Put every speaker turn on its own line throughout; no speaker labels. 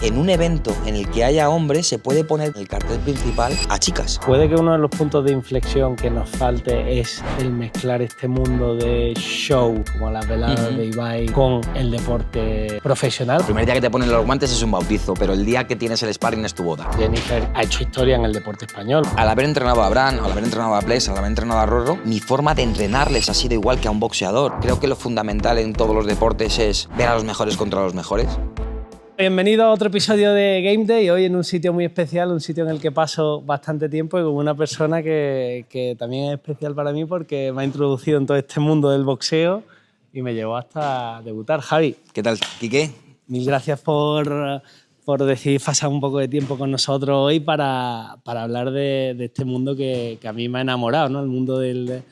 En un evento en el que haya hombres se puede poner el cartel principal a chicas.
Puede que uno de los puntos de inflexión que nos falte es el mezclar este mundo de show, como las veladas de Ibai, con el deporte profesional.
El primer día que te ponen los guantes es un bautizo, pero el día que tienes el sparring es tu boda.
Jennifer ha hecho historia en el deporte español.
Al haber entrenado a Bran, al haber entrenado a Ples, al haber entrenado a Rorro, mi forma de entrenarles ha sido igual que a un boxeador. Creo que lo fundamental en todos los deportes es ver a los mejores contra los mejores.
Bienvenido a otro episodio de Game Day, hoy en un sitio muy especial, un sitio en el que paso bastante tiempo y con una persona que también es especial para mí porque me ha introducido en todo este mundo del boxeo y me llevó hasta debutar. Javi.
¿Qué tal, Quique?
Mil gracias por decidir pasar un poco de tiempo con nosotros hoy para hablar de este mundo que a mí me ha enamorado, ¿no? El mundo del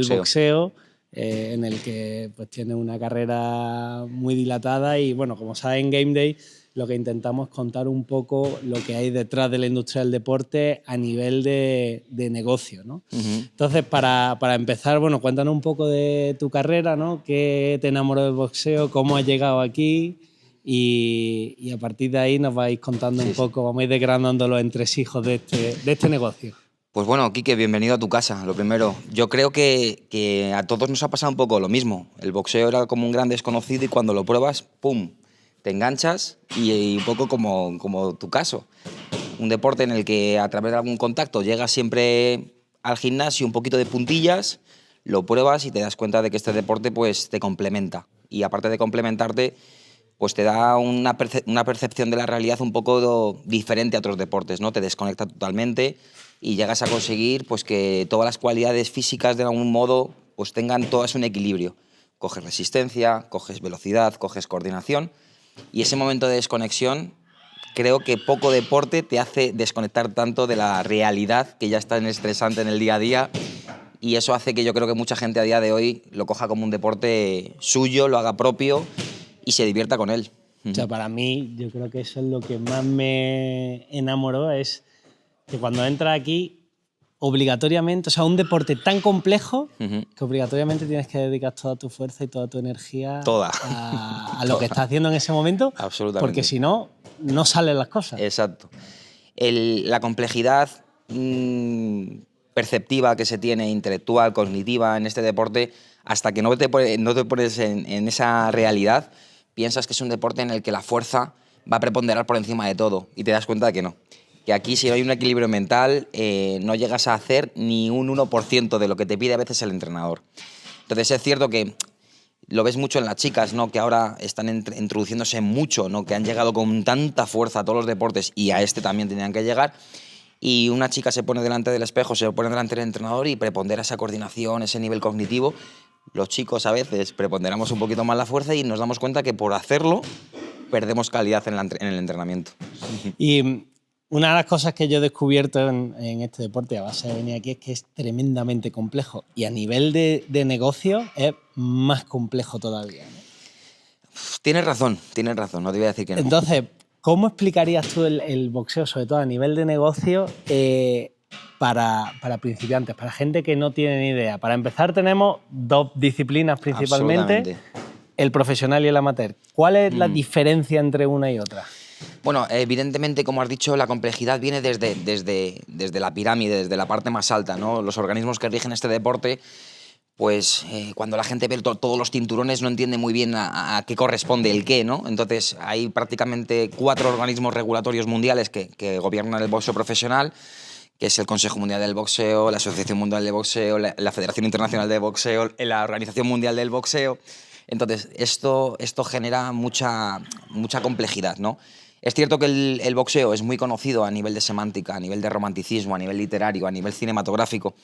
boxeo. En el que pues, tiene una carrera muy dilatada y, bueno, como sabes, en Game Day lo que intentamos es contar un poco lo que hay detrás de la industria del deporte a nivel de negocio, ¿no? Entonces, para empezar, bueno, cuéntanos un poco de tu carrera, ¿no? ¿Qué te enamoró del boxeo? ¿Cómo has llegado aquí? Y a partir de ahí nos vais contando un poco, vamos a ir desgranando los entresijos de este negocio.
Pues bueno, Quique, bienvenido a tu casa, lo primero. Yo creo que a todos nos ha pasado un poco lo mismo. El boxeo era como un gran desconocido y cuando lo pruebas, ¡pum!, te enganchas y un poco como tu caso. Un deporte en el que a través de algún contacto llegas siempre al gimnasio, un poquito de puntillas, lo pruebas y te das cuenta de que este deporte pues, te complementa. Y aparte de complementarte, pues te da una percepción de la realidad un poco diferente a otros deportes, ¿no? Te desconecta totalmente y llegas a conseguir pues, que todas las cualidades físicas de algún modo pues, tengan todas un equilibrio. Coges resistencia, coges velocidad, coges coordinación y ese momento de desconexión creo que poco deporte te hace desconectar tanto de la realidad que ya es tan estresante en el día a día y eso hace que yo creo que mucha gente a día de hoy lo coja como un deporte suyo, lo haga propio y se divierta con él.
O sea, para mí, yo creo que eso es lo que más me enamoró, es que cuando entras aquí, obligatoriamente, o sea, un deporte tan complejo que obligatoriamente tienes que dedicar toda tu fuerza y toda tu energía a lo que estás haciendo en ese momento.
Absolutamente.
Porque si no, no salen las cosas.
Exacto. La complejidad perceptiva que se tiene, intelectual, cognitiva en este deporte, hasta que no te pones en esa realidad, piensas que es un deporte en el que la fuerza va a preponderar por encima de todo y te das cuenta de que no. Que aquí si no hay un equilibrio mental no llegas a hacer ni un 1% de lo que te pide a veces el entrenador. Entonces es cierto que lo ves mucho en las chicas, ¿no? Que ahora están introduciéndose mucho, ¿no? Que han llegado con tanta fuerza a todos los deportes y a este también tenían que llegar. Y una chica se pone delante del espejo, se pone delante del entrenador y prepondera esa coordinación, ese nivel cognitivo. Los chicos a veces preponderamos un poquito más la fuerza y nos damos cuenta que por hacerlo perdemos calidad en el entrenamiento.
Y una de las cosas que yo he descubierto en este deporte a base de venir aquí es que es tremendamente complejo y a nivel de negocio es más complejo todavía, ¿no?
Tienes razón, no te voy a decir que no.
Entonces, ¿cómo explicarías tú el boxeo, sobre todo a nivel de negocio, para principiantes, para gente que no tiene ni idea? Para empezar, tenemos dos disciplinas principalmente, el profesional y el amateur. ¿Cuál es la diferencia entre una y otra?
Bueno, evidentemente, como has dicho, la complejidad viene desde la pirámide, desde la parte más alta, ¿no? Los organismos que rigen este deporte, pues cuando la gente ve todos los cinturones no entiende muy bien a qué corresponde el qué, ¿no? Entonces hay prácticamente 4 organismos regulatorios mundiales que gobiernan el boxeo profesional, que es el Consejo Mundial del Boxeo, la Asociación Mundial de Boxeo, la Federación Internacional de Boxeo, la Organización Mundial del Boxeo. Entonces esto genera mucha complejidad, ¿no? Es cierto que el boxeo es muy conocido a nivel de semántica, a nivel de romanticismo, a nivel literario, a nivel cinematográfico,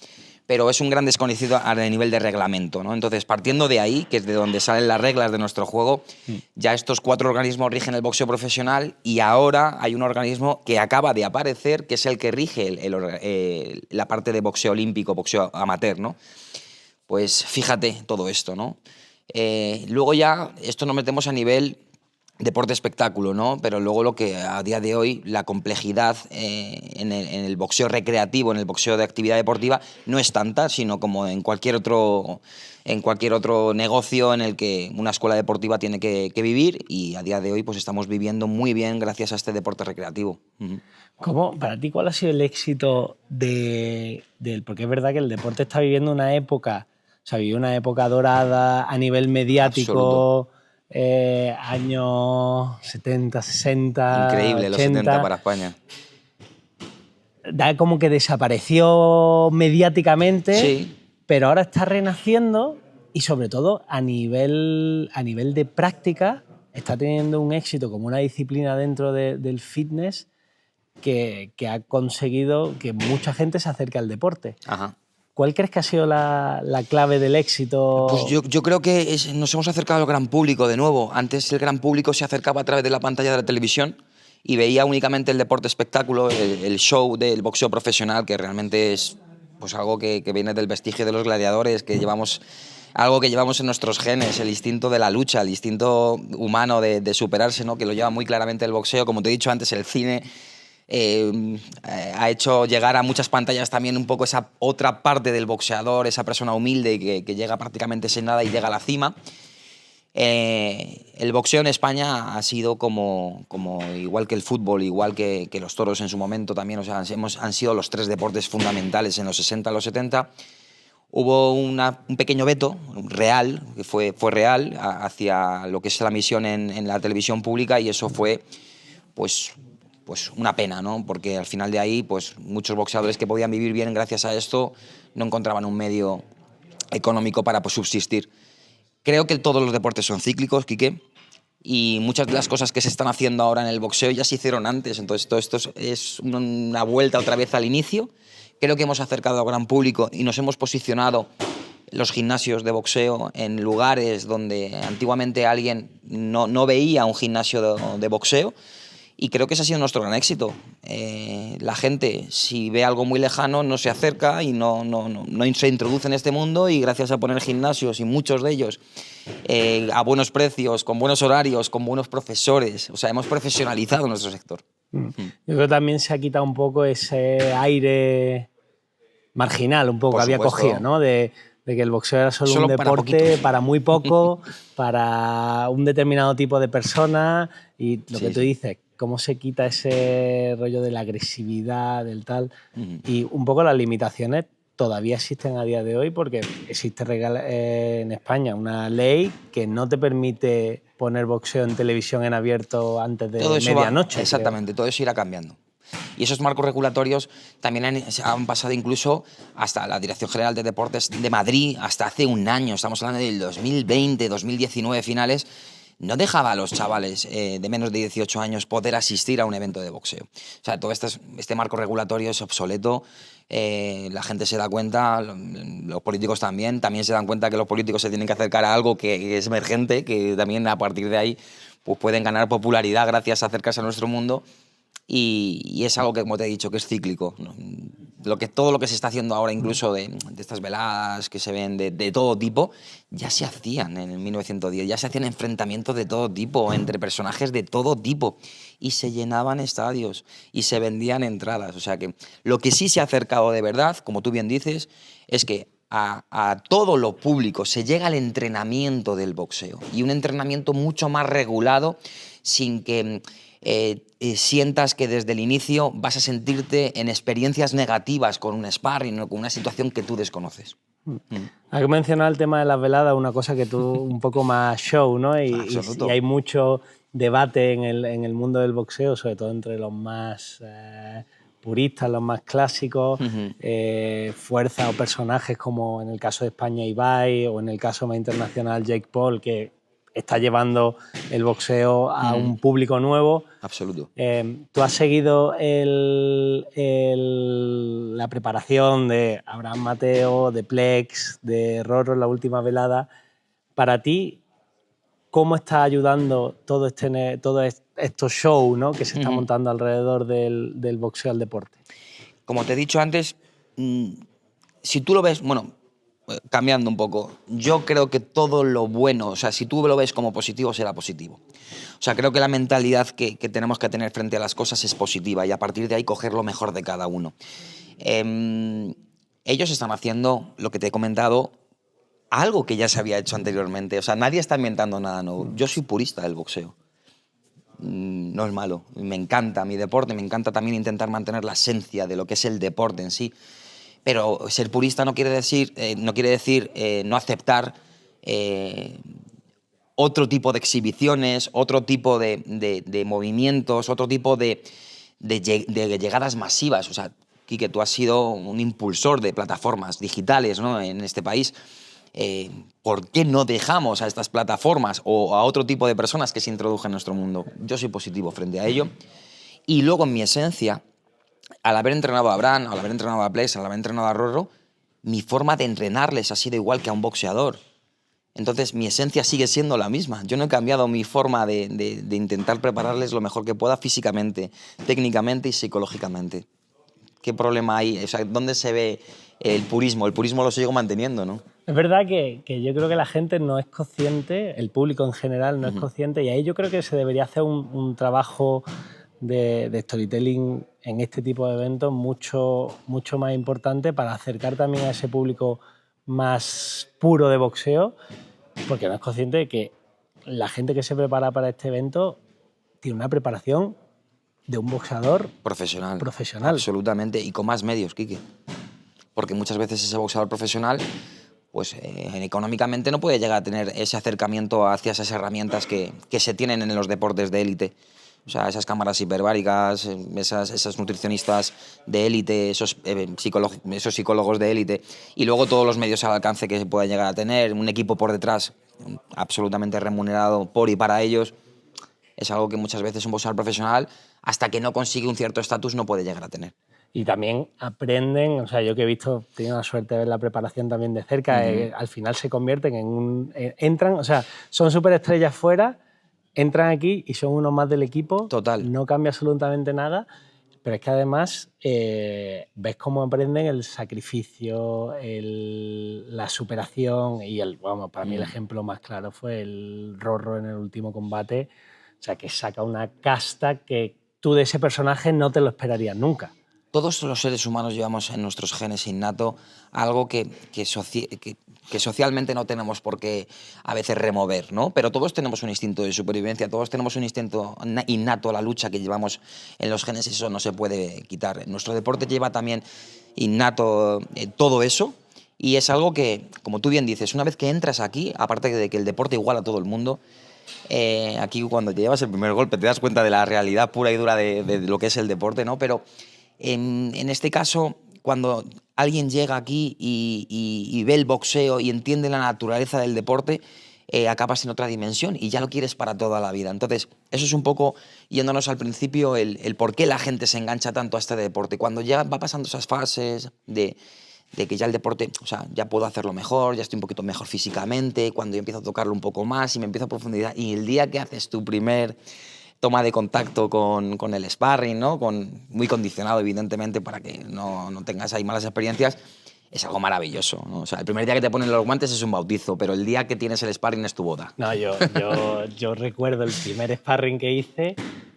pero es un gran desconocido a nivel de reglamento, ¿no? Entonces, partiendo de ahí, que es de donde salen las reglas de nuestro juego, ya estos 4 organismos rigen el boxeo profesional y ahora hay un organismo que acaba de aparecer, que es el que rige la parte de boxeo olímpico, boxeo amateur, ¿no? Pues fíjate todo esto, ¿no? Luego ya esto nos metemos a nivel deporte espectáculo, ¿no? Pero luego lo que a día de hoy, la complejidad en el boxeo recreativo, en el boxeo de actividad deportiva, no es tanta, sino como en cualquier otro negocio en el que una escuela deportiva tiene que vivir, y a día de hoy pues estamos viviendo muy bien gracias a este deporte recreativo.
Para ti, ¿cuál ha sido el éxito porque es verdad que el deporte está viviendo una época, o sea, vivió una época dorada a nivel mediático, años 70, 60,
Increíble,
80.
los 70 para España.
Da como que desapareció mediáticamente,
Sí.
pero ahora está renaciendo y sobre todo a nivel de práctica está teniendo un éxito como una disciplina dentro del fitness que ha conseguido que mucha gente se acerque al deporte.
Ajá.
¿Cuál crees que ha sido la clave del éxito?
Pues yo creo que nos hemos acercado al gran público de nuevo. Antes el gran público se acercaba a través de la pantalla de la televisión y veía únicamente el deporte espectáculo, el show del boxeo profesional, que realmente es pues algo que viene del vestigio de los gladiadores, algo que llevamos en nuestros genes, el instinto de la lucha, el instinto humano de superarse, ¿no? Que lo lleva muy claramente el boxeo. Como te he dicho antes, el cine ha hecho llegar a muchas pantallas también un poco esa otra parte del boxeador, esa persona humilde que llega prácticamente sin nada y llega a la cima. El boxeo en España ha sido como igual que el fútbol, igual que los toros en su momento también, o sea, han sido los tres deportes fundamentales en los 60, los 70. Hubo un pequeño veto real, que fue real, hacia lo que es la emisión en la televisión pública, y eso fue pues una pena, ¿no? Porque al final de ahí pues muchos boxeadores que podían vivir bien gracias a esto no encontraban un medio económico para subsistir. Creo que todos los deportes son cíclicos, Quique, y muchas de las cosas que se están haciendo ahora en el boxeo ya se hicieron antes, entonces todo esto es una vuelta otra vez al inicio. Creo que hemos acercado al gran público y nos hemos posicionado los gimnasios de boxeo en lugares donde antiguamente alguien no veía un gimnasio de boxeo. Y creo que ese ha sido nuestro gran éxito. La gente, si ve algo muy lejano, no se acerca y no se introduce en este mundo, y gracias a poner gimnasios, y muchos de ellos a buenos precios, con buenos horarios, con buenos profesores, o sea, hemos profesionalizado nuestro sector.
Yo creo que también se ha quitado un poco ese aire marginal, un poco, que había cogido, ¿no? De que el boxeo era solo un deporte para muy poco, para un determinado tipo de personas, y lo que tú dices, cómo se quita ese rollo de la agresividad, del tal, y un poco las limitaciones todavía existen a día de hoy, porque existe en España una ley que no te permite poner boxeo en televisión en abierto antes de medianoche.
Exactamente, todo eso irá cambiando. Y esos marcos regulatorios también han pasado incluso hasta la Dirección General de Deportes de Madrid, hasta hace un año, estamos hablando del 2020, 2019 finales, no dejaba a los chavales de menos de 18 años poder asistir a un evento de boxeo. O sea, todo este marco regulatorio es obsoleto, la gente se da cuenta, los políticos también se dan cuenta que los políticos se tienen que acercar a algo que es emergente, que también a partir de ahí pues pueden ganar popularidad gracias a acercarse a nuestro mundo. Y es algo que, como te he dicho, que es cíclico, ¿no? Todo lo que se está haciendo ahora, incluso de estas veladas que se ven de todo tipo, ya se hacían en el 1910, ya se hacían enfrentamientos de todo tipo, entre personajes de todo tipo, y se llenaban estadios y se vendían entradas. O sea que lo que sí se ha acercado de verdad, como tú bien dices, es que a todo lo público se llega al entrenamiento del boxeo, y un entrenamiento mucho más regulado, sin que sientas que desde el inicio vas a sentirte en experiencias negativas con un sparring o con una situación que tú desconoces.
Hay que mencionar el tema de las veladas, una cosa que tú un poco más show, ¿no? Y hay mucho debate en el mundo del boxeo, sobre todo entre los más puristas, los más clásicos, fuerzas o personajes como en el caso de España Ibai, o en el caso más internacional Jake Paul, que está llevando el boxeo a un público nuevo.
Absoluto.
Tú has seguido la preparación de Abraham Mateo, de Plex, de Roro en la última velada. Para ti, ¿cómo está ayudando todos estos shows, ¿no?, que se están montando alrededor del boxeo al deporte?
Como te he dicho antes, si tú lo ves, bueno, cambiando un poco, yo creo que todo lo bueno, o sea, si tú lo ves como positivo, será positivo. O sea, creo que la mentalidad que tenemos que tener frente a las cosas es positiva y a partir de ahí coger lo mejor de cada uno. Ellos están haciendo, lo que te he comentado, algo que ya se había hecho anteriormente. O sea, nadie está inventando nada nuevo. Yo soy purista del boxeo. No es malo. Me encanta mi deporte, me encanta también intentar mantener la esencia de lo que es el deporte en sí. Pero ser purista no quiere decir no aceptar otro tipo de exhibiciones, otro tipo de movimientos, otro tipo de llegadas masivas. O sea, Quique, tú has sido un impulsor de plataformas digitales, ¿no?, en este país. ¿Por qué no dejamos a estas plataformas o a otro tipo de personas que se introdujen en nuestro mundo? Yo soy positivo frente a ello. Y luego, en mi esencia, al haber entrenado a Bran, al haber entrenado a Ples, al haber entrenado a Rorro, mi forma de entrenarles ha sido igual que a un boxeador. Entonces, mi esencia sigue siendo la misma. Yo no he cambiado mi forma de intentar prepararles lo mejor que pueda físicamente, técnicamente y psicológicamente. ¿Qué problema hay? O sea, ¿dónde se ve el purismo? El purismo lo sigo manteniendo, ¿no?
Es verdad que yo creo que la gente no es consciente, el público en general no es consciente, y ahí yo creo que se debería hacer un trabajo de storytelling en este tipo de eventos mucho más importante para acercar también a ese público más puro de boxeo, porque no es consciente de que la gente que se prepara para este evento tiene una preparación de un boxeador
Profesional.
profesional.
Absolutamente, y con más medios, Quique. Porque muchas veces ese boxeador profesional, pues económicamente no puede llegar a tener ese acercamiento hacia esas herramientas que se tienen en los deportes de élite. O sea, esas cámaras hiperbáricas, esas nutricionistas de élite, esos psicólogos de élite, y luego todos los medios al alcance que se pueda llegar a tener, un equipo por detrás absolutamente remunerado por y para ellos. Es algo que muchas veces un boxeador profesional, hasta que no consigue un cierto estatus, no puede llegar a tener.
Y también aprenden, o sea, yo que he visto, he tenido la suerte de ver la preparación también de cerca, al final se convierten entran, o sea, son superestrellas fuera, entran aquí y son uno más del equipo.
Total.
No cambia absolutamente nada, pero es que además ves cómo aprenden el sacrificio, la superación y vamos, para mí el ejemplo más claro fue el Rorro en el último combate, o sea, que saca una casta que tú de ese personaje no te lo esperarías nunca.
Todos los seres humanos llevamos en nuestros genes innato algo que socialmente no tenemos por qué a veces remover, ¿no? Pero todos tenemos un instinto de supervivencia, todos tenemos un instinto innato a la lucha que llevamos en los genes y eso no se puede quitar. Nuestro deporte lleva también innato todo eso y es algo que, como tú bien dices, una vez que entras aquí, aparte de que el deporte iguala a todo el mundo, aquí cuando te llevas el primer golpe te das cuenta de la realidad pura y dura de lo que es el deporte, ¿no? Pero en este caso, cuando alguien llega aquí y ve el boxeo y entiende la naturaleza del deporte, acabas en otra dimensión y ya lo quieres para toda la vida. Entonces, eso es un poco, yéndonos al principio, el por qué la gente se engancha tanto a este deporte. Cuando ya va pasando esas fases de que ya el deporte, o sea, ya puedo hacerlo mejor, ya estoy un poquito mejor físicamente, cuando yo empiezo a tocarlo un poco más y me empiezo a profundizar, y el día que haces tu primer toma de contacto con el sparring, ¿no? Muy condicionado, evidentemente, para que no tengas ahí malas experiencias, es algo maravilloso, ¿no? O sea, el primer día que te ponen los guantes es un bautizo, pero el día que tienes el sparring es tu boda.
No, yo recuerdo el primer sparring que hice,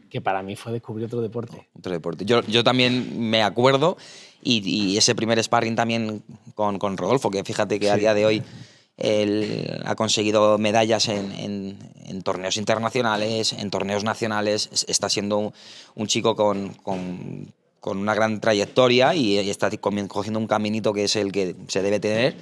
que para mí fue descubrir otro deporte.
Otro deporte. Yo también me acuerdo, y ese primer sparring también con Rodolfo, que fíjate que a día de hoy él ha conseguido medallas en torneos internacionales, en torneos nacionales, está siendo un chico con una gran trayectoria y está cogiendo un caminito que es el que se debe tener.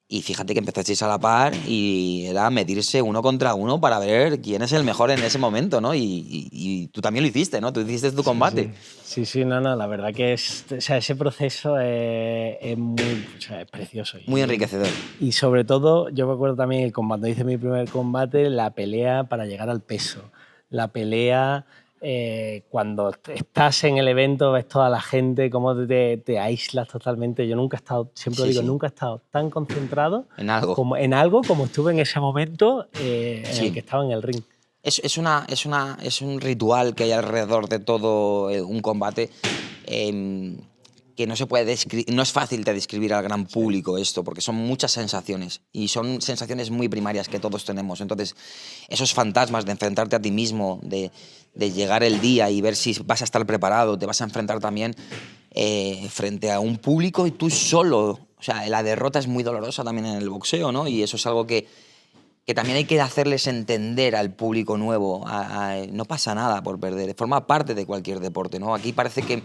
Y fíjate que empezasteis a la par y era medirse uno contra uno para ver quién es el mejor en ese momento, ¿no? Y tú también lo hiciste, ¿no? Tú hiciste tu combate.
Sí, no, la verdad que o sea, ese proceso es muy, o sea, es precioso.
Muy enriquecedor.
Y sobre todo, yo me acuerdo también cuando hice mi primer combate, la pelea para llegar al peso. La pelea cuando estás en el evento, ves toda la gente, cómo te aíslas totalmente. Yo nunca he estado, siempre digo, nunca he estado tan concentrado
en algo
como estuve en ese momento en el que estaba en el ring.
Es un ritual que hay alrededor de todo un combate que no se puede no es fácil de describir al gran público esto, porque son muchas sensaciones y son sensaciones muy primarias que todos tenemos. Entonces, esos fantasmas de enfrentarte a ti mismo, de llegar el día y ver si vas a estar preparado, te vas a enfrentar también frente a un público y tú solo. O sea, la derrota es muy dolorosa también en el boxeo, ¿no? Y eso es algo que también hay que hacerles entender al público nuevo. No pasa nada por perder, forma parte de cualquier deporte, ¿no? Aquí parece que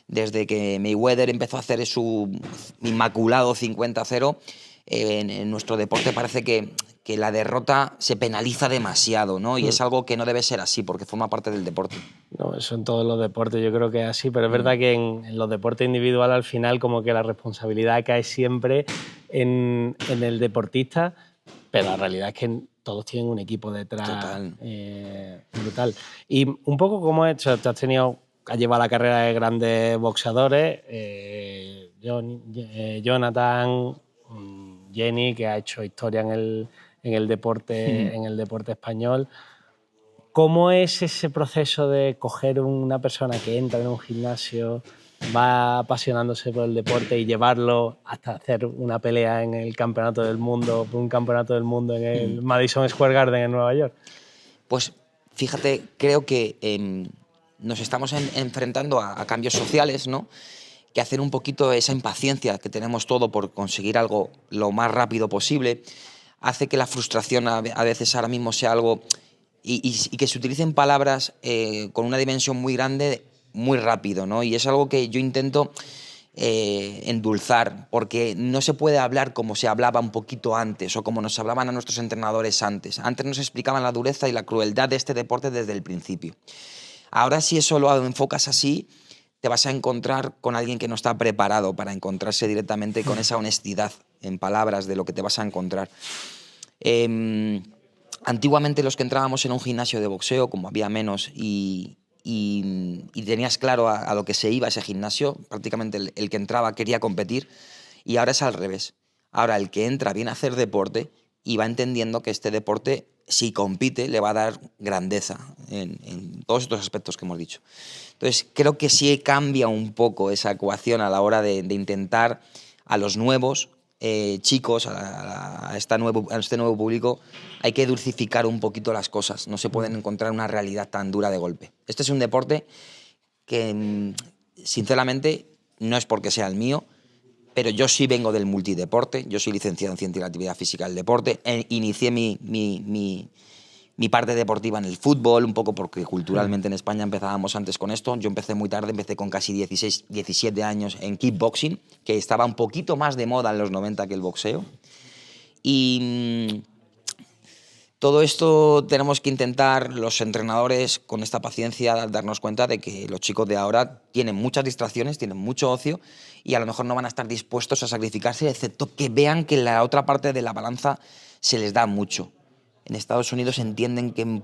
desde que Mayweather empezó a hacer su inmaculado 50-0, en nuestro deporte parece que la derrota se penaliza demasiado, ¿no? Y es algo que no debe ser así, porque forma parte del deporte.
No, eso en todos los deportes yo creo que es así, pero es verdad que en los deportes individuales al final como que la responsabilidad cae siempre en el deportista, pero la realidad es que todos tienen un equipo detrás.
Total.
Brutal. Y un poco como has llevado la carrera de grandes boxeadores, Jonathan, Jenny, que ha hecho historia en el deporte español. ¿Cómo es ese proceso de coger una persona que entra en un gimnasio, va apasionándose por el deporte y llevarlo hasta hacer una pelea en el campeonato del mundo, por un campeonato del mundo en el Madison Square Garden en Nueva York?
Pues fíjate, creo que nos estamos enfrentando a cambios sociales, ¿no? Que hacen un poquito esa impaciencia que tenemos todo por conseguir algo lo más rápido posible, hace que la frustración a veces ahora mismo sea algo y que se utilicen palabras con una dimensión muy grande muy rápido, ¿no? Y es algo que yo intento endulzar, porque no se puede hablar como se hablaba un poquito antes o como nos hablaban a nuestros entrenadores antes. Antes nos explicaban la dureza y la crueldad de este deporte desde el principio. Ahora, si eso lo enfocas así, te vas a encontrar con alguien que no está preparado para encontrarse directamente con esa honestidad en palabras de lo que te vas a encontrar. Antiguamente los que entrábamos en un gimnasio de boxeo, como había menos y tenías claro a lo que se iba ese gimnasio, prácticamente el que entraba quería competir, y ahora es al revés. Ahora el que entra viene a hacer deporte y va entendiendo que este deporte, si compite, le va a dar grandeza en todos estos aspectos que hemos dicho. Entonces creo que sí cambia un poco esa ecuación a la hora de intentar a los nuevos chicos, a este nuevo público, hay que dulcificar un poquito las cosas. No se pueden encontrar una realidad tan dura de golpe. Este es un deporte que, sinceramente, no es porque sea el mío, pero yo sí vengo del multideporte. Yo soy licenciado en Ciencia y la Actividad Física del Deporte. Inicié mi parte deportiva en el fútbol, un poco porque culturalmente en España empezábamos antes con esto. Yo empecé muy tarde, empecé con casi 16, 17 años en kickboxing, que estaba un poquito más de moda en los 90 que el boxeo. Y todo esto tenemos que intentar, los entrenadores, con esta paciencia, darnos cuenta de que los chicos de ahora tienen muchas distracciones, tienen mucho ocio y a lo mejor no van a estar dispuestos a sacrificarse, excepto que vean que la otra parte de la balanza se les da mucho. En Estados Unidos entienden que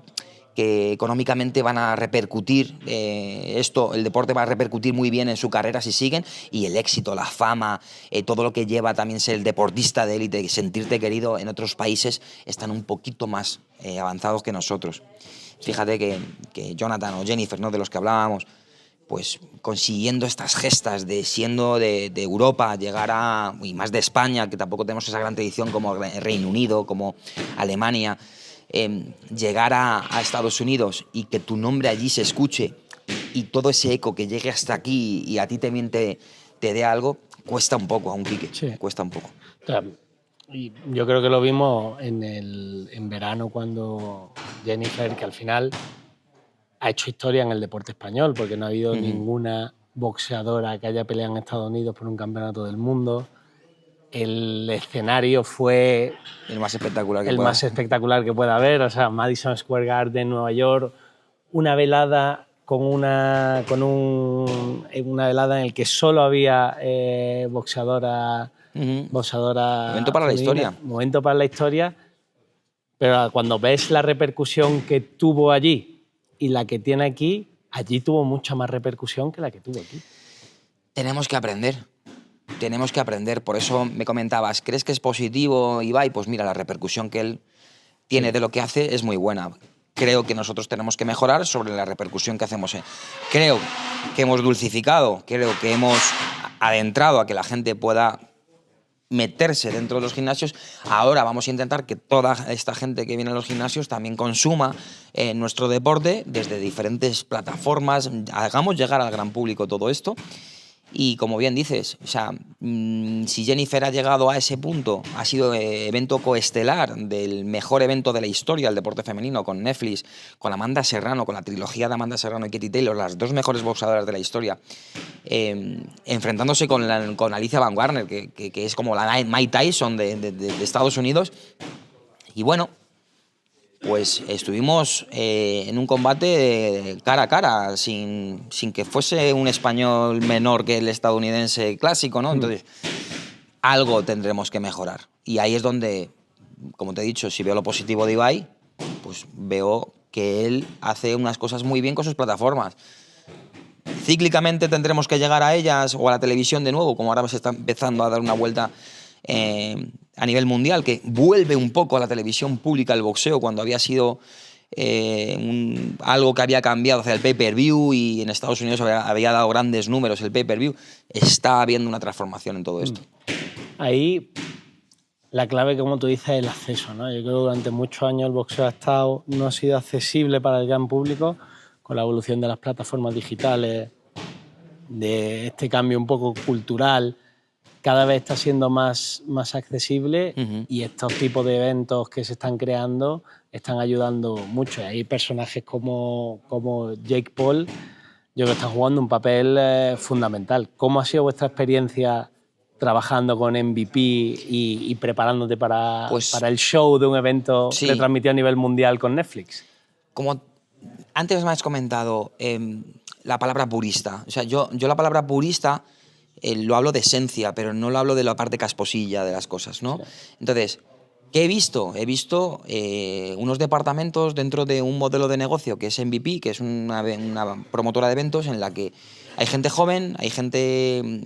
económicamente van a repercutir el deporte va a repercutir muy bien en su carrera si siguen, y el éxito, la fama, todo lo que lleva también ser el deportista de élite y sentirte querido en otros países están un poquito más avanzados que nosotros. Fíjate que Jonathan o Jennifer, ¿no?, de los que hablábamos, pues consiguiendo estas gestas de siendo de Europa, llegar y más de España, que tampoco tenemos esa gran tradición como Reino Unido, como Alemania, llegar a Estados Unidos y que tu nombre allí se escuche y todo ese eco que llegue hasta aquí y a ti también te dé algo, cuesta un poco, a un Quique, sí. Cuesta un poco.
Claro. Y yo creo que lo vimos en verano cuando Jennifer, que al final ha hecho historia en el deporte español, porque no ha habido ninguna boxeadora que haya peleado en Estados Unidos por un campeonato del mundo. El escenario fue
el más espectacular
que pueda haber. O sea, Madison Square Garden, Nueva York, una velada una velada en el que solo había boxeadora.
Momento para la historia.
Momento para la historia. Pero cuando ves la repercusión que tuvo allí y la que tiene aquí, allí tuvo mucha más repercusión que la que tuvo aquí.
Tenemos que aprender. Por eso me comentabas, ¿crees que es positivo, Ibai? Pues mira, la repercusión que él tiene de lo que hace es muy buena. Creo que nosotros tenemos que mejorar sobre la repercusión que hacemos. Creo que hemos dulcificado, creo que hemos adentrado a que la gente pueda meterse dentro de los gimnasios. Ahora vamos a intentar que toda esta gente que viene a los gimnasios también consuma nuestro deporte desde diferentes plataformas, hagamos llegar al gran público todo esto. Y como bien dices, o sea, si Jennifer ha llegado a ese punto, ha sido evento coestelar del mejor evento de la historia del deporte femenino, con Netflix, con Amanda Serrano, con la trilogía de Amanda Serrano y Katie Taylor, las dos mejores boxeadoras de la historia, enfrentándose con Alicia Van Warner, que es como la Mike Tyson de Estados Unidos. Y bueno, pues estuvimos en un combate cara a cara, sin que fuese un español menor que el estadounidense clásico, ¿no? Entonces, algo tendremos que mejorar. Y ahí es donde, como te he dicho, si veo lo positivo de Ibai, pues veo que él hace unas cosas muy bien con sus plataformas. Cíclicamente tendremos que llegar a ellas o a la televisión de nuevo, como ahora se está empezando a dar una vuelta a nivel mundial, que vuelve un poco a la televisión pública el boxeo cuando había sido algo que había cambiado hacia el pay-per-view, y en Estados Unidos había dado grandes números el pay-per-view. Está habiendo una transformación en todo esto.
Ahí la clave, como tú dices, es el acceso, ¿no? Yo creo que durante muchos años el boxeo no ha sido accesible para el gran público. Con la evolución de las plataformas digitales, de este cambio un poco cultural, cada vez está siendo más accesible. Y estos tipos de eventos que se están creando están ayudando mucho. Hay personajes como Jake Paul, yo creo que están jugando un papel fundamental. ¿Cómo ha sido vuestra experiencia trabajando con MVP y preparándote para el show de un evento retransmitido a nivel mundial con Netflix?
Como antes me has comentado, la palabra purista. O sea, yo la palabra purista lo hablo de esencia, pero no lo hablo de la parte casposilla de las cosas, ¿no? Sí. Entonces, ¿qué he visto? He visto unos departamentos dentro de un modelo de negocio que es MVP, que es una promotora de eventos en la que hay gente joven, hay gente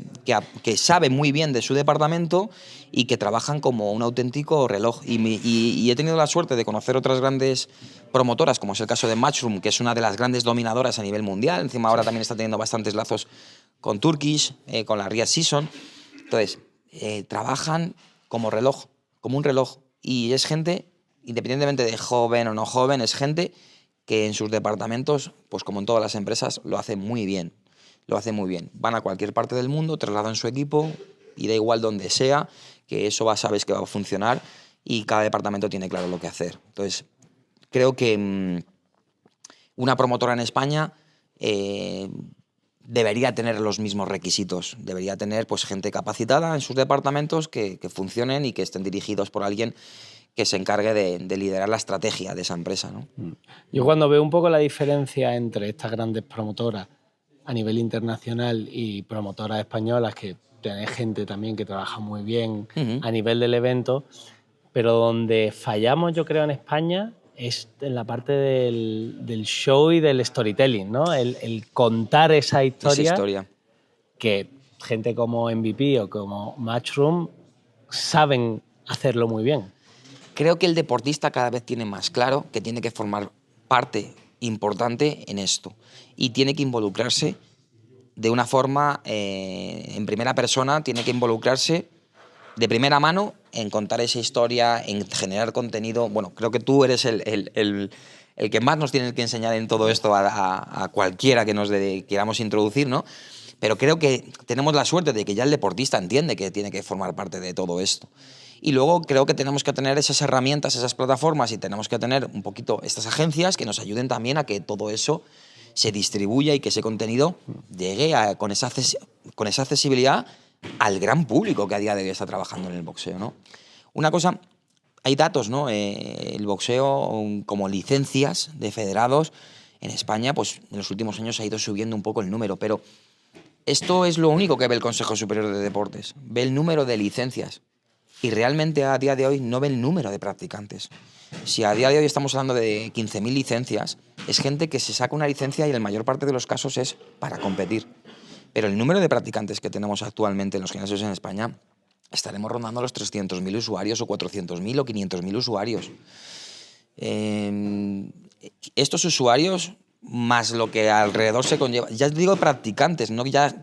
que sabe muy bien de su departamento y que trabajan como un auténtico reloj. Y he tenido la suerte de conocer otras grandes promotoras, como es el caso de Matchroom, que es una de las grandes dominadoras a nivel mundial. Encima ahora también está teniendo bastantes lazos con Turkish, con la Riyadh Season. Entonces, trabajan como reloj, como un reloj. Y es gente, independientemente de joven o no joven, es gente que en sus departamentos, pues como en todas las empresas, lo hace muy bien. Lo hace muy bien. Van a cualquier parte del mundo, trasladan su equipo y da igual donde sea, que eso sabes que va a funcionar, y cada departamento tiene claro lo que hacer. Entonces, creo que una promotora en España debería tener los mismos requisitos. Debería tener pues gente capacitada en sus departamentos que funcionen y que estén dirigidos por alguien que se encargue de liderar la estrategia de esa empresa, ¿no?
Yo cuando veo un poco la diferencia entre estas grandes promotoras a nivel internacional y promotoras españolas, que tienen gente también que trabaja muy bien a nivel del evento, pero donde fallamos yo creo en España es en la parte del show y del storytelling, ¿no? El contar esa historia que gente como MVP o como Matchroom saben hacerlo muy bien.
Creo que el deportista cada vez tiene más claro que tiene que formar parte importante en esto y tiene que involucrarse de una forma en primera persona, tiene que involucrarse de primera mano en contar esa historia, en generar contenido. Bueno, creo que tú eres el que más nos tiene que enseñar en todo esto a cualquiera que nos queramos introducir, ¿no? Pero creo que tenemos la suerte de que ya el deportista entiende que tiene que formar parte de todo esto. Y luego creo que tenemos que tener esas herramientas, esas plataformas, y tenemos que tener un poquito estas agencias que nos ayuden también a que todo eso se distribuya y que ese contenido llegue con esa accesibilidad al gran público que a día de hoy está trabajando en el boxeo, ¿no? Una cosa, hay datos, ¿no? El boxeo, como licencias de federados en España, pues en los últimos años ha ido subiendo un poco el número, pero esto es lo único que ve el Consejo Superior de Deportes, ve el número de licencias y realmente a día de hoy no ve el número de practicantes. Si a día de hoy estamos hablando de 15.000 licencias, es gente que se saca una licencia y en la mayor parte de los casos es para competir. Pero el número de practicantes que tenemos actualmente en los gimnasios en España, estaremos rondando los 300.000 usuarios o 400.000 o 500.000 usuarios. Estos usuarios, más lo que alrededor se conlleva, ya digo practicantes, no ya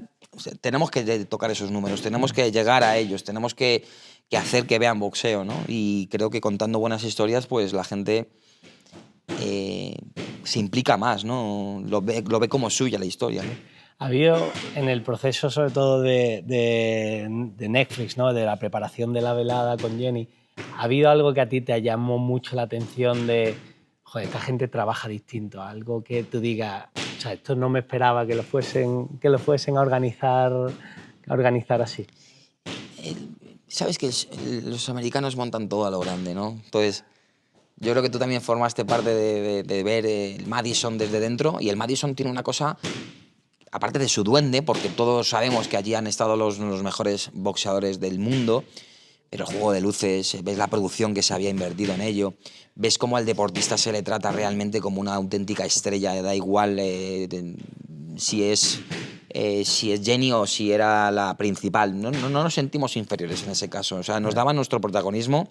tenemos que tocar esos números, tenemos que llegar a ellos, tenemos que hacer que vean boxeo, ¿no? Y creo que contando buenas historias, pues la gente se implica más, ¿no? Lo ve como suya la historia, ¿no?
Ha habido en el proceso, sobre todo de Netflix, ¿no? De la preparación de la velada con Jenny, ¿ha habido algo que a ti te llamó mucho la atención de, joder, esta gente trabaja distinto? Algo que tú digas, o sea, esto no me esperaba que lo fuesen a organizar así.
Sabes que los americanos montan todo a lo grande, ¿no? Entonces, yo creo que tú también formaste parte de ver el Madison desde dentro, y el Madison tiene una cosa, aparte de su duende, porque todos sabemos que allí han estado los mejores boxeadores del mundo, pero el juego de luces, ves la producción que se había invertido en ello, ves cómo al deportista se le trata realmente como una auténtica estrella, da igual si es Jenny o si era la principal, no nos sentimos inferiores en ese caso, o sea, nos daban nuestro protagonismo.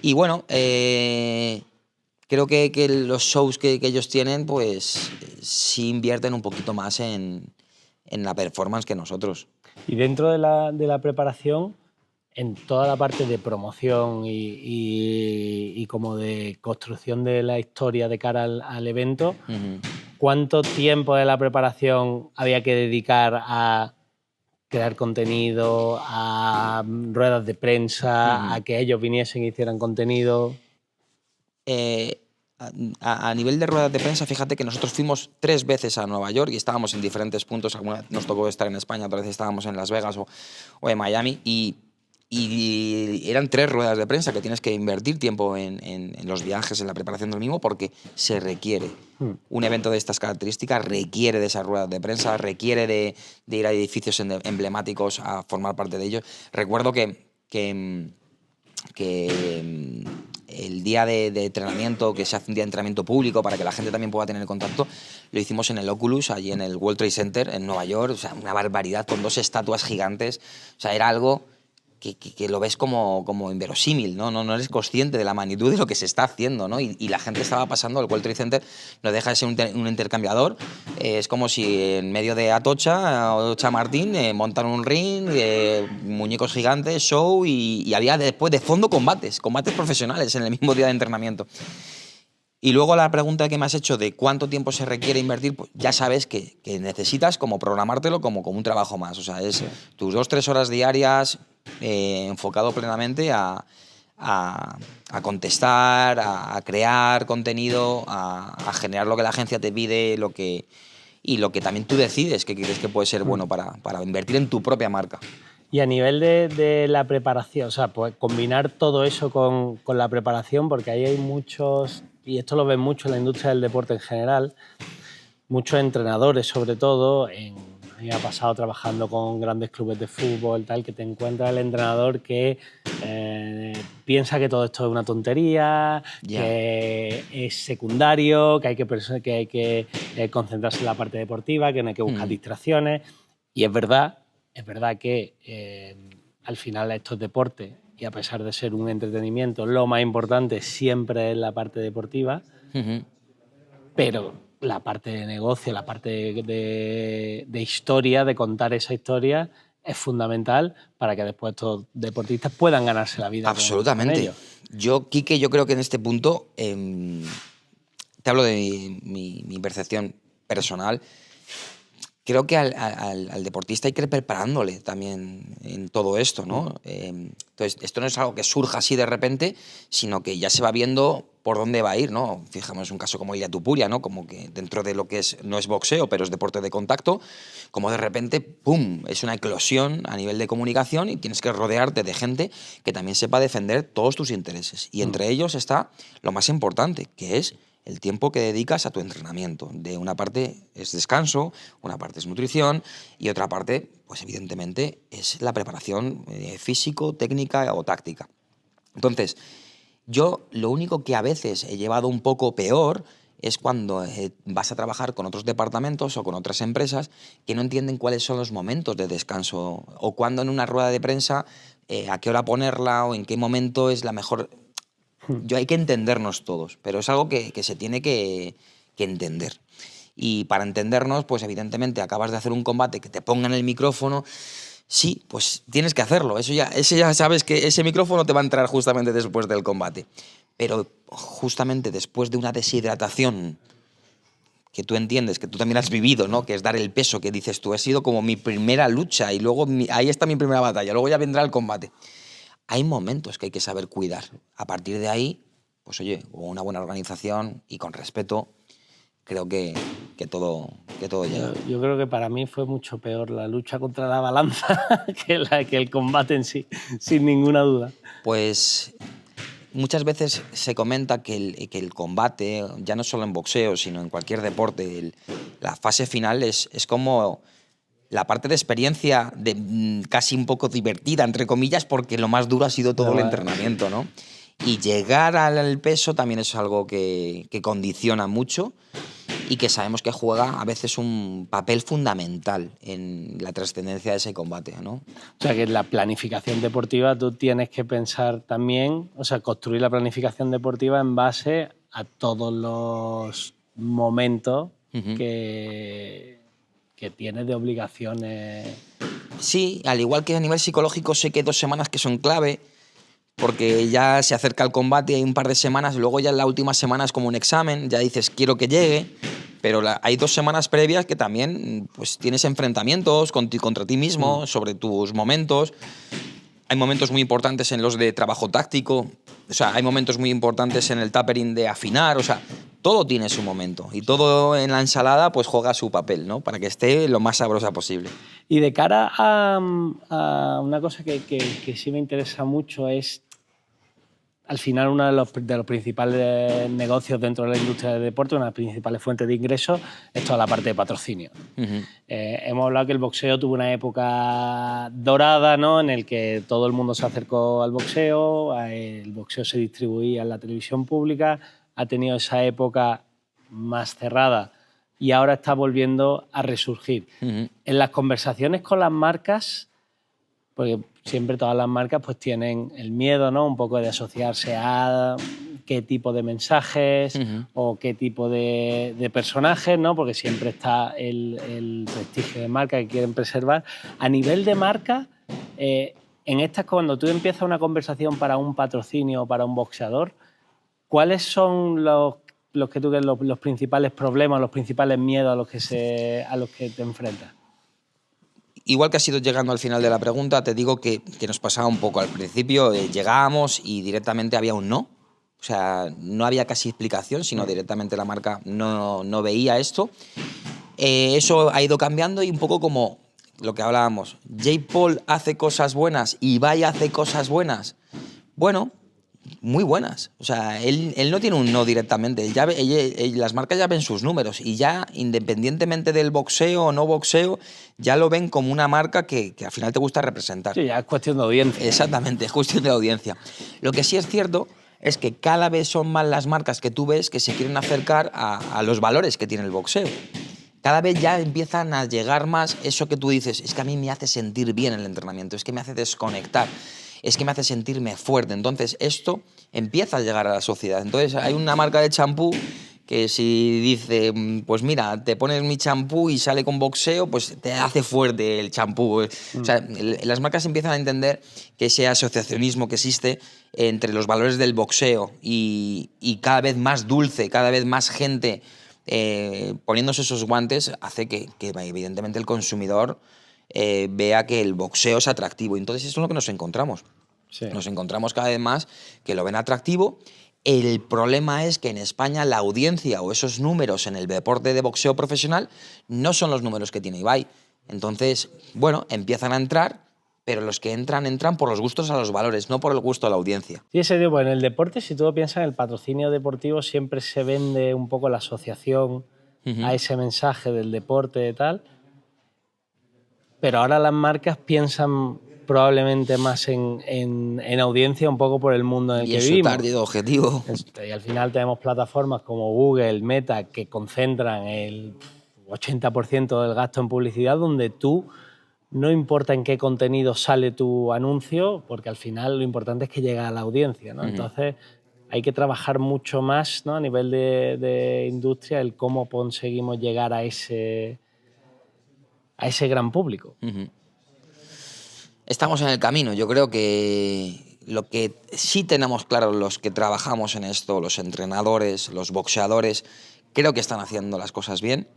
Y bueno, creo que los shows que ellos tienen, pues sí invierten un poquito más en la performance que nosotros.
Y dentro de la preparación, en toda la parte de promoción y como de construcción de la historia de cara al evento, ¿cuánto tiempo de la preparación había que dedicar a crear contenido, a ruedas de prensa, a que ellos viniesen y hicieran contenido?
A nivel de ruedas de prensa, fíjate que nosotros fuimos 3 veces a Nueva York y estábamos en diferentes puntos. Alguna vez nos tocó estar en España, otra vez estábamos en Las Vegas o en Miami, y eran 3 ruedas de prensa que tienes que invertir tiempo en los viajes, en la preparación del mismo, porque se requiere. Un evento de estas características requiere de esas ruedas de prensa, requiere de ir a edificios emblemáticos a formar parte de ellos. Recuerdo que el día de entrenamiento, que se hace un día de entrenamiento público para que la gente también pueda tener contacto, lo hicimos en el Oculus, allí en el World Trade Center, en Nueva York. O sea, una barbaridad, con 2 estatuas gigantes. O sea, era algo que lo ves como inverosímil, ¿no? No eres consciente de la magnitud de lo que se está haciendo, ¿no? Y la gente estaba pasando, el World Trade Center no deja de ser un intercambiador. Es como si en medio de Atocha o Chamartín montan un ring, muñecos gigantes, show, y había después de fondo combates profesionales en el mismo día de entrenamiento. Y luego la pregunta que me has hecho de cuánto tiempo se requiere invertir, pues ya sabes que necesitas como programártelo como un trabajo más. O sea, es tus 2-3 horas diarias enfocado plenamente a contestar, a crear contenido, a generar lo que la agencia te pide, y lo que también tú decides que crees que puede ser bueno para invertir en tu propia marca.
Y a nivel de la preparación, o sea, pues combinar todo eso con la preparación, porque ahí hay muchos, y esto lo ven mucho en la industria del deporte en general, muchos entrenadores sobre todo, a mí me ha pasado trabajando con grandes clubes de fútbol, tal, que te encuentras el entrenador que piensa que todo esto es una tontería, que es secundario, que hay que concentrarse en la parte deportiva, que no hay que buscar distracciones, y es verdad que al final esto es deporte, y a pesar de ser un entretenimiento, lo más importante siempre es la parte deportiva, pero la parte de negocio, la parte de historia, de contar esa historia, es fundamental para que después estos deportistas puedan ganarse la vida.
Absolutamente.
Con ello.
Yo, Quique, yo creo que en este punto, te hablo de mi percepción personal. Creo que al deportista hay que ir preparándole también en todo esto, ¿no? Entonces, esto no es algo que surja así de repente, sino que ya se va viendo por dónde va a ir, ¿no? Fijamos un caso como Ilia Tupuria, ¿no? Como que dentro de lo que no es boxeo, pero es deporte de contacto, como de repente, ¡pum!, es una eclosión a nivel de comunicación, y tienes que rodearte de gente que también sepa defender todos tus intereses. Y entre ellos está lo más importante, que es el tiempo que dedicas a tu entrenamiento. De una parte es descanso, una parte es nutrición, y otra parte, pues evidentemente, es la preparación físico, técnica o táctica. Entonces, yo lo único que a veces he llevado un poco peor es cuando vas a trabajar con otros departamentos o con otras empresas que no entienden cuáles son los momentos de descanso, o cuándo en una rueda de prensa a qué hora ponerla o en qué momento es la mejor. Hay que entendernos todos, pero es algo que se tiene que entender. Y para entendernos, pues evidentemente acabas de hacer un combate que te pongan el micrófono. Sí, pues tienes que hacerlo. Eso ya sabes que ese micrófono te va a entrar justamente después del combate. Pero justamente después de una deshidratación que tú entiendes, que tú también has vivido, ¿no? Que es dar el peso, que dices tú, ha sido como mi primera lucha y luego ahí está mi primera batalla, luego ya vendrá el combate. Hay momentos que hay que saber cuidar. A partir de ahí, pues oye, con una buena organización y con respeto, creo que todo llega.
Yo creo que para mí fue mucho peor la lucha contra la balanza que el combate en sí, sin ninguna duda.
Pues muchas veces se comenta que el combate, ya no solo en boxeo, sino en cualquier deporte, la fase final es como la parte de experiencia casi un poco divertida, entre comillas, porque lo más duro ha sido todo el entrenamiento, ¿no? Y llegar al peso también es algo que condiciona mucho y que sabemos que juega a veces un papel fundamental en la trascendencia de ese combate, ¿no?
O sea, que en la planificación deportiva tú tienes que pensar también, o sea, construir la planificación deportiva en base a todos los momentos que tienes de obligaciones.
Sí, al igual que a nivel psicológico sé que hay 2 semanas que son clave, porque ya se acerca el combate, hay un par de semanas, luego ya en la última semana es como un examen, ya dices quiero que llegue, pero hay 2 semanas previas que también pues, tienes enfrentamientos contra ti mismo, sobre tus momentos. Hay momentos muy importantes en los de trabajo táctico, o sea, hay momentos muy importantes en el tapering de afinar, o sea, todo tiene su momento y todo en la ensalada pues juega su papel, ¿no? Para que esté lo más sabrosa posible.
Y de cara a una cosa que sí me interesa mucho es, al final, uno de los principales negocios dentro de la industria del deporte, una de las principales fuentes de ingresos, es toda la parte de patrocinio. Hemos hablado que el boxeo tuvo una época dorada, ¿no? En el que todo el mundo se acercó al boxeo, el boxeo se distribuía en la televisión pública, ha tenido esa época más cerrada y ahora está volviendo a resurgir. En las conversaciones con las marcas, porque siempre todas las marcas pues tienen el miedo, ¿no? Un poco de asociarse a qué tipo de mensajes o qué tipo de personajes, ¿no? Porque siempre está el prestigio de marca que quieren preservar. A nivel de marca, en estas, cuando tú empiezas una conversación para un patrocinio o para un boxeador, ¿cuáles son los que tú crees los principales problemas, los principales miedos a los que te enfrentas?
Igual que has ido llegando al final de la pregunta, te digo que nos pasaba un poco al principio. Llegábamos y directamente había un no. O sea, no había casi explicación, sino directamente la marca no veía esto. Eso ha ido cambiando y un poco como lo que hablábamos. Jake Paul hace cosas buenas y Ibai hace cosas buenas. Bueno, muy buenas. O sea, él no tiene un no directamente. Las marcas ya ven sus números y ya, independientemente del boxeo o no boxeo, ya lo ven como una marca que al final te gusta representar.
Sí, ya es cuestión de audiencia.
Exactamente, es cuestión de audiencia. Lo que sí es cierto es que cada vez son más las marcas que tú ves que se quieren acercar a los valores que tiene el boxeo. Cada vez ya empiezan a llegar más eso que tú dices, es que a mí me hace sentir bien el entrenamiento, es que me hace desconectar, es que me hace sentirme fuerte. Entonces esto empieza a llegar a la sociedad. Entonces hay una marca de champú que si dice, pues mira, te pones mi champú y sale con boxeo, pues te hace fuerte el champú. O sea, las marcas empiezan a entender que ese asociacionismo que existe entre los valores del boxeo y cada vez más dulce, cada vez más gente poniéndose esos guantes, hace que evidentemente el consumidor vea que el boxeo es atractivo. Entonces eso es lo que nos encontramos. Sí. Nos encontramos cada vez más que lo ven atractivo. El problema es que en España la audiencia o esos números en el deporte de boxeo profesional no son los números que tiene Ibai. Entonces, bueno, empiezan a entrar, pero los que entran por los gustos a los valores, no por el gusto a la audiencia.
Sí, ese tipo, en el deporte, si tú lo piensas, en el patrocinio deportivo siempre se vende un poco la asociación a ese mensaje del deporte y tal, pero ahora las marcas piensan probablemente más en audiencia, un poco por el mundo en el que vivimos.
Y es su target objetivo.
Y al final tenemos plataformas como Google, Meta, que concentran el 80% del gasto en publicidad, donde tú, no importa en qué contenido sale tu anuncio, porque al final lo importante es que llegue a la audiencia, ¿no? Entonces, hay que trabajar mucho más, ¿no? A nivel de industria, el cómo conseguimos llegar a ese gran público.
Estamos en el camino. Yo creo que lo que sí tenemos claro los que trabajamos en esto, los entrenadores, los boxeadores, creo que están haciendo las cosas bien.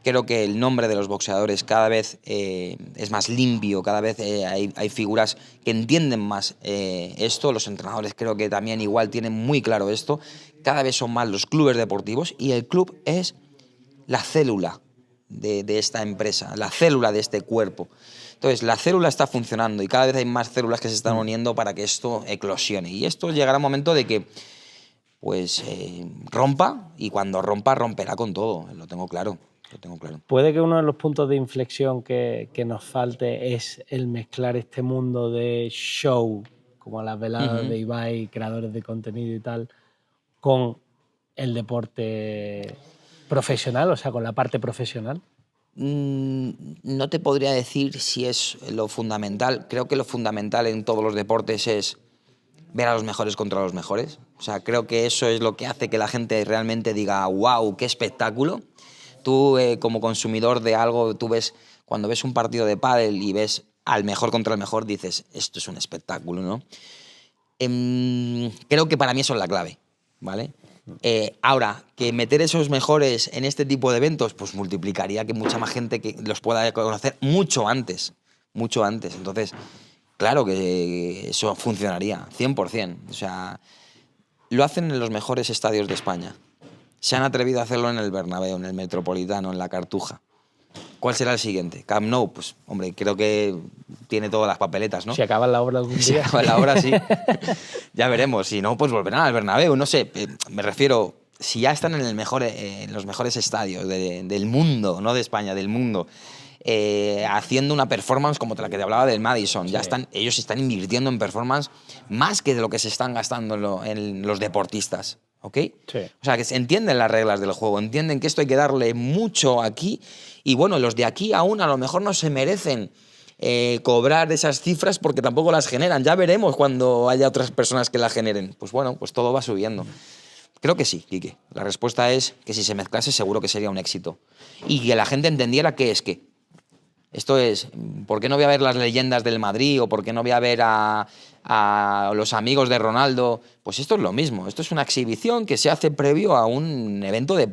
Creo que el nombre de los boxeadores cada vez es más limpio, cada vez hay figuras que entienden más esto. Los entrenadores creo que también igual tienen muy claro esto. Cada vez son más los clubes deportivos y el club es la célula de esta empresa, la célula de este cuerpo. Entonces, la célula está funcionando y cada vez hay más células que se están uniendo para que esto eclosione. Y esto llegará un momento de que pues rompa, y cuando rompa, romperá con todo. Lo tengo claro.
Puede que uno de los puntos de inflexión que nos falte es el mezclar este mundo de show, como las veladas de Ibai, creadores de contenido y tal, con el deporte profesional, o sea, con la parte profesional.
No te podría decir si es lo fundamental. Creo que lo fundamental en todos los deportes es ver a los mejores contra los mejores. O sea, creo que eso es lo que hace que la gente realmente diga, wow, qué espectáculo. Tú, como consumidor de algo, tú ves, cuando ves un partido de pádel y ves al mejor contra el mejor, dices, esto es un espectáculo, ¿no? Creo que para mí eso es la clave, ¿vale? Ahora, que meter esos mejores en este tipo de eventos, pues multiplicaría que mucha más gente que los pueda conocer mucho antes. Entonces, claro que eso funcionaría, 100%. O sea, lo hacen en los mejores estadios de España. Se han atrevido a hacerlo en el Bernabéu, en el Metropolitano, en la Cartuja. ¿Cuál será el siguiente? Camp Nou, pues hombre, creo que tiene todas las papeletas, ¿no?
Si acaban la obra algún día.
Si acaban la obra, sí. Ya veremos. Si no, pues volverán al Bernabéu. No sé, me refiero, si ya están en los mejores estadios del mundo, no de España, del mundo, haciendo una performance como la que te hablaba del Madison. Sí. Ellos están invirtiendo en performance más que de lo que se están gastando en los deportistas. ¿Ok?
Sí.
O sea, que se entienden las reglas del juego, entienden que esto hay que darle mucho aquí y bueno, los de aquí aún a lo mejor no se merecen cobrar esas cifras porque tampoco las generan. Ya veremos cuando haya otras personas que las generen. Pues bueno, pues todo va subiendo. Creo que sí, Quique. La respuesta es que si se mezclase seguro que sería un éxito. Y que la gente entendiera qué es qué. Esto es, ¿por qué no voy a ver las leyendas del Madrid o por qué no voy a ver a los amigos de Ronaldo? Pues esto es lo mismo. Esto es una exhibición que se hace previo a un evento de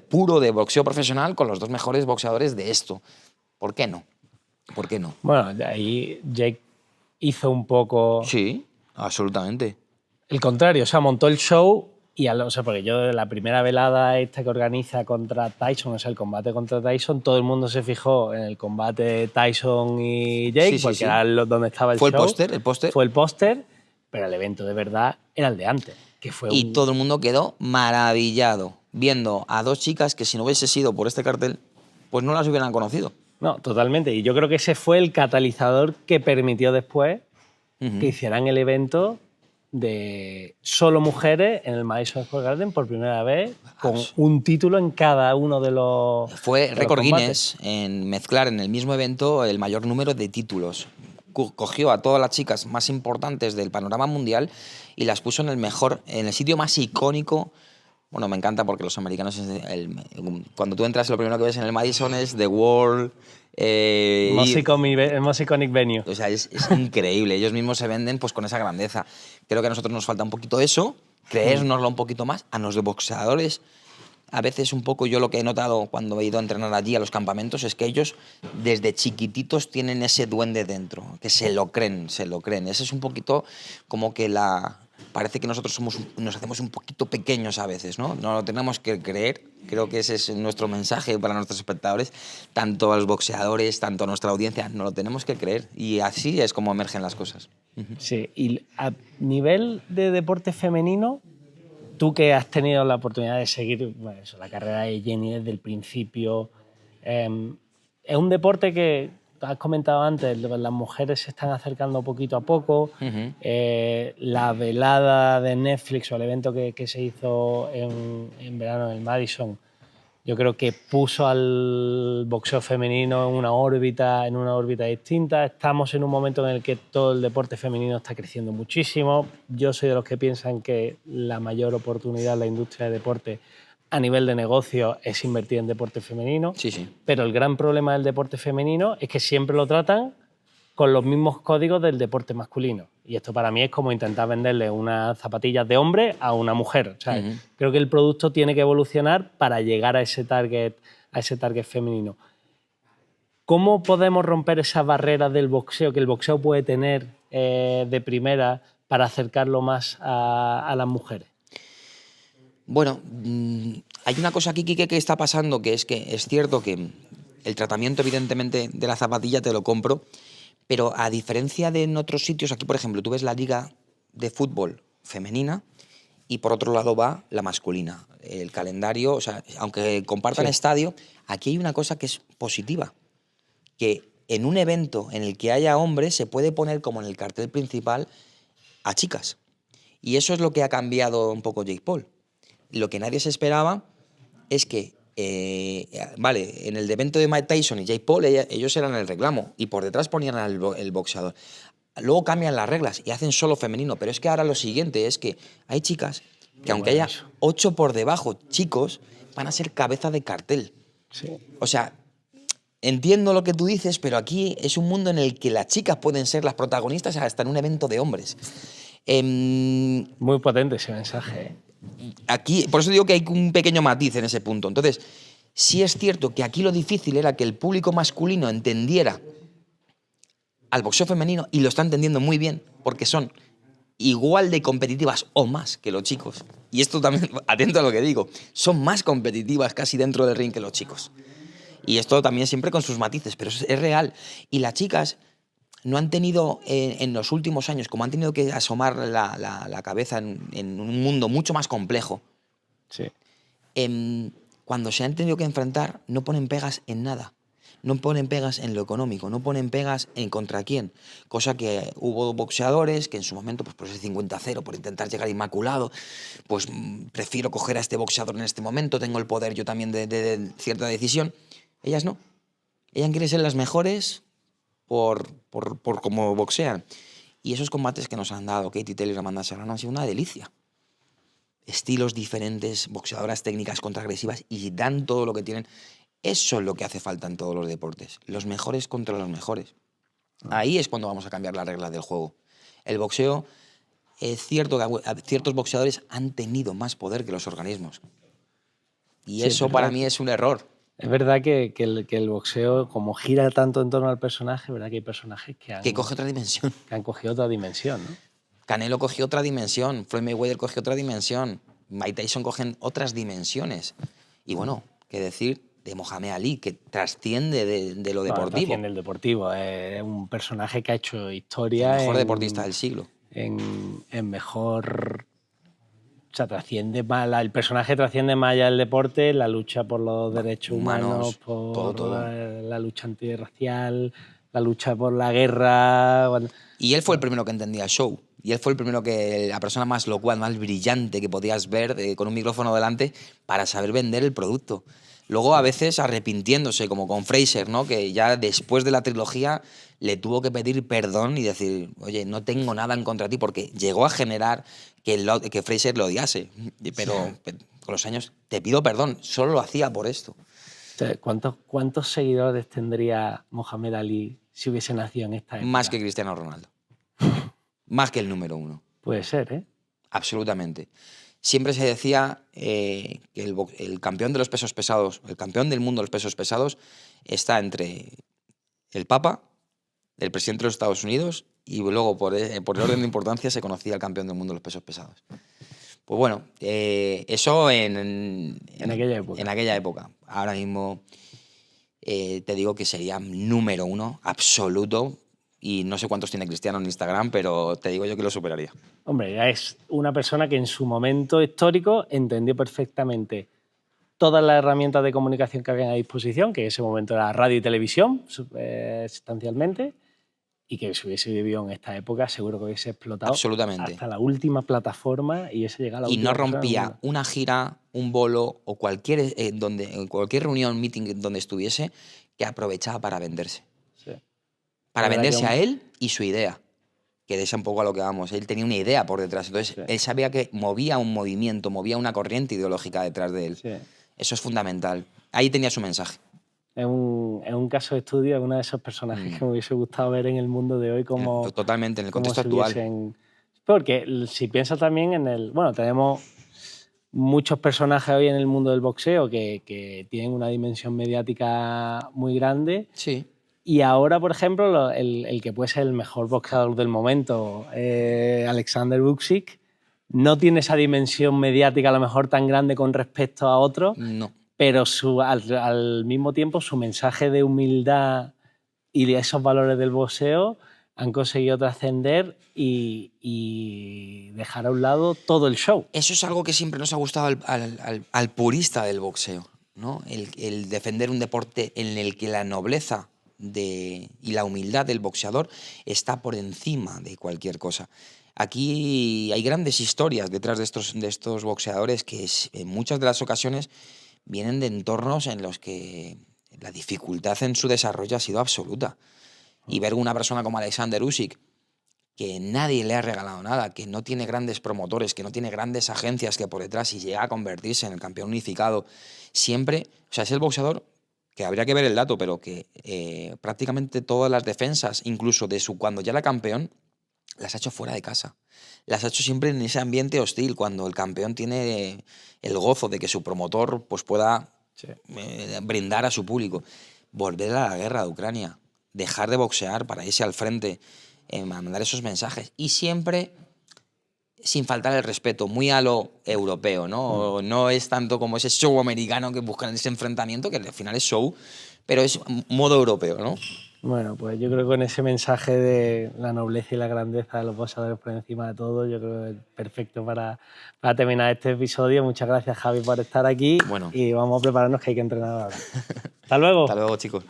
boxeo profesional con los dos mejores boxeadores de esto. ¿Por qué no? ¿Por qué no?
Bueno, de ahí Jake hizo un poco...
Sí, absolutamente.
El contrario, o sea, montó el show y, o sea, porque yo de la primera velada esta que organiza contra Tyson, o sea, el combate contra Tyson, todo el mundo se fijó en el combate de Tyson y Jake, porque era donde estaba el show.
¿Fue el póster?
Fue el póster, pero el evento de verdad era el de antes. Que fue
todo el mundo quedó maravillado viendo a dos chicas que si no hubiese sido por este cartel, pues no las hubieran conocido.
No, totalmente. Y yo creo que ese fue el catalizador que permitió después que hicieran el evento de solo mujeres en el Madison Square Garden por primera vez, con un título en cada uno de los...
Fue récord Guinness en mezclar en el mismo evento el mayor número de títulos. Cogió a todas las chicas más importantes del panorama mundial y las puso en el sitio más icónico. Bueno, me encanta porque los americanos, cuando tú entras, lo primero que ves en el Madison es The World.
Most iconic venue.
O sea, es increíble. Ellos mismos se venden pues con esa grandeza. Creo que a nosotros nos falta un poquito eso, creérnoslo un poquito más. A los boxeadores, a veces un poco yo lo que he notado cuando he ido a entrenar allí a los campamentos es que ellos desde chiquititos tienen ese duende dentro, que se lo creen. Ese es un poquito como que parece que nosotros nos hacemos un poquito pequeños a veces, ¿no? No lo tenemos que creer. Creo que ese es nuestro mensaje para nuestros espectadores, tanto a los boxeadores, tanto a nuestra audiencia. No lo tenemos que creer y así es como emergen las cosas.
Sí, y a nivel de deporte femenino, tú que has tenido la oportunidad de seguir la carrera de Jenny desde el principio, es un deporte que has comentado antes, las mujeres se están acercando poquito a poco. La velada de Netflix o el evento que se hizo en verano en el Madison Yo creo que puso al boxeo femenino en una órbita distinta. Estamos en un momento en el que todo el deporte femenino está creciendo muchísimo. Yo soy de los que piensan que la mayor oportunidad en la industria de deporte a nivel de negocio es invertir en deporte femenino.
Sí, sí.
Pero el gran problema del deporte femenino es que siempre lo tratan con los mismos códigos del deporte masculino. Y esto para mí es como intentar venderle unas zapatillas de hombre a una mujer. O sea, creo que el producto tiene que evolucionar para llegar a ese target femenino. ¿Cómo podemos romper esas barreras del boxeo que el boxeo puede tener de primera para acercarlo más a las mujeres?
Bueno, hay una cosa aquí, Quique, que está pasando, que es cierto que el tratamiento, evidentemente, de la zapatilla te lo compro, pero a diferencia de en otros sitios, aquí, por ejemplo, tú ves la liga de fútbol femenina y por otro lado va la masculina. El calendario, o sea, aunque compartan estadio, aquí hay una cosa que es positiva, que en un evento en el que haya hombres se puede poner como en el cartel principal a chicas. Y eso es lo que ha cambiado un poco Jake Paul. Lo que nadie se esperaba es que, vale, en el evento de Mike Tyson y Jake Paul, ellos eran el reclamo y por detrás ponían al boxeador. Luego cambian las reglas y hacen solo femenino, pero es que ahora lo siguiente es que hay chicas que aunque haya 8 por debajo chicos, van a ser cabeza de cartel.
Sí.
O sea, entiendo lo que tú dices, pero aquí es un mundo en el que las chicas pueden ser las protagonistas hasta en un evento de hombres.
Muy potente ese mensaje, ¿eh?
Aquí, por eso digo que hay un pequeño matiz en ese punto. Entonces, sí es cierto que aquí lo difícil era que el público masculino entendiera al boxeo femenino, y lo está entendiendo muy bien, porque son igual de competitivas o más que los chicos. Y esto también, atento a lo que digo, son más competitivas casi dentro del ring que los chicos. Y esto también siempre con sus matices, pero es real. Y las chicas no han tenido en los últimos años, como han tenido que asomar la cabeza en un mundo mucho más complejo, cuando se han tenido que enfrentar, no ponen pegas en nada. No ponen pegas en lo económico, no ponen pegas en contra quién. Cosa que hubo boxeadores que en su momento, pues por ese 50-0, por intentar llegar inmaculado, pues prefiero coger a este boxeador en este momento, tengo el poder yo también de cierta decisión. Ellas no. Ellas quieren ser las mejores por cómo boxean. Y esos combates que nos han dado Katie Taylor y Amanda Serrano han sido una delicia. Estilos diferentes, boxeadoras técnicas contraagresivas, y dan todo lo que tienen. Eso es lo que hace falta en todos los deportes. Los mejores contra los mejores. Ahí es cuando vamos a cambiar las reglas del juego. El boxeo, es cierto que ciertos boxeadores han tenido más poder que los organismos. Y eso para mí es un error.
Es verdad que el boxeo, como gira tanto en torno al personaje, es verdad que hay personajes que
coge otra dimensión.
Que han cogido otra dimensión, ¿no?
Canelo cogió otra dimensión, Floyd Mayweather cogió otra dimensión, Mike Tyson cogen otras dimensiones. Y bueno, qué decir de Mohamed Ali, que trasciende de lo deportivo.
Trasciende el deportivo, es un personaje que ha hecho historia.
El mejor deportista del siglo.
En mejor... O sea, el personaje trasciende más allá del deporte, la lucha por los derechos humanos, por todo. La lucha antirracial, la lucha por la guerra. Bueno.
Y él fue el primero que entendía el show. Y él fue el primero la persona más locuaz, más brillante que podías ver con un micrófono delante para saber vender el producto. Luego a veces arrepintiéndose, como con Fraser, ¿no? Que ya después de la trilogía le tuvo que pedir perdón y decir, oye, no tengo nada en contra de ti, porque llegó a generar que Fraser lo odiase. Pero con los años, te pido perdón, solo lo hacía por esto.
¿Cuántos seguidores tendría Mohamed Ali si hubiese nacido en esta época?
Más que Cristiano Ronaldo. Más que el número 1.
Puede ser, ¿eh?
Absolutamente. Siempre se decía que el campeón de los pesos pesados, el campeón del mundo de los pesos pesados, está entre el Papa, el presidente de los Estados Unidos, y luego, por el orden de importancia, se conocía el campeón del mundo de los pesos pesados. Pues bueno, eso en aquella época. Ahora mismo te digo que sería número 1 absoluto. Y no sé cuántos tiene Cristiano en Instagram, pero te digo yo que lo superaría.
Hombre, ya es una persona que en su momento histórico entendió perfectamente todas las herramientas de comunicación que había a disposición, que en ese momento era radio y televisión, sustancialmente, y que si hubiese vivido en esta época seguro que hubiese explotado
Absolutamente.
hasta la última plataforma y hubiese llegado a la
Y
última
no
persona del
rompía
mundo.
una gira, un bolo o cualquier reunión, meeting donde estuviese, que aprovechaba para venderse.
Sí.
Para
Es verdad que
venderse a él y su idea. Que de esa un poco a lo que vamos. Él tenía una idea por detrás. Entonces,
Sí.
él sabía que movía un movimiento, movía una corriente ideológica detrás de él.
Sí.
Eso es fundamental. Ahí tenía su mensaje.
Es un caso de estudio, es uno de esos personajes que me hubiese gustado ver en el mundo de hoy como
Totalmente, en el
cómo
contexto
se
actual.
hubiesen... Porque si piensas también en el... Bueno, tenemos muchos personajes hoy en el mundo del boxeo que tienen una dimensión mediática muy grande.
Sí.
Y ahora, por ejemplo, el que puede ser el mejor boxeador del momento, Alexander Usyk, no tiene esa dimensión mediática a lo mejor tan grande con respecto a otros,
No.
pero al mismo tiempo su mensaje de humildad y de esos valores del boxeo han conseguido trascender y dejar a un lado todo el show.
Eso es algo que siempre nos ha gustado al purista del boxeo, ¿no? El defender un deporte en el que la nobleza y la humildad del boxeador está por encima de cualquier cosa. Aquí hay grandes historias detrás de estos boxeadores que en muchas de las ocasiones vienen de entornos en los que la dificultad en su desarrollo ha sido absoluta. Y ver una persona como Alexander Usyk, que nadie le ha regalado nada, que no tiene grandes promotores, que no tiene grandes agencias que por detrás, y llega a convertirse en el campeón unificado, siempre, o sea, es el boxeador que habría que ver el dato, pero que prácticamente todas las defensas, incluso de cuando ya era campeón, las ha hecho fuera de casa. Las ha hecho siempre en ese ambiente hostil, cuando el campeón tiene el gozo de que su promotor pues, pueda brindar a su público. Volver a la guerra de Ucrania, dejar de boxear para irse al frente, mandar esos mensajes. Y siempre sin faltar el respeto, muy a lo europeo, ¿no? No es tanto como ese show americano que buscan ese enfrentamiento, que al final es show, pero es modo europeo, ¿no?
Bueno, pues yo creo que con ese mensaje de la nobleza y la grandeza de los boxeadores por encima de todo, yo creo que es perfecto para terminar este episodio. Muchas gracias, Javi, por estar aquí.
Bueno.
Y vamos a prepararnos que hay que entrenar ahora. Hasta luego.
Hasta luego, chicos.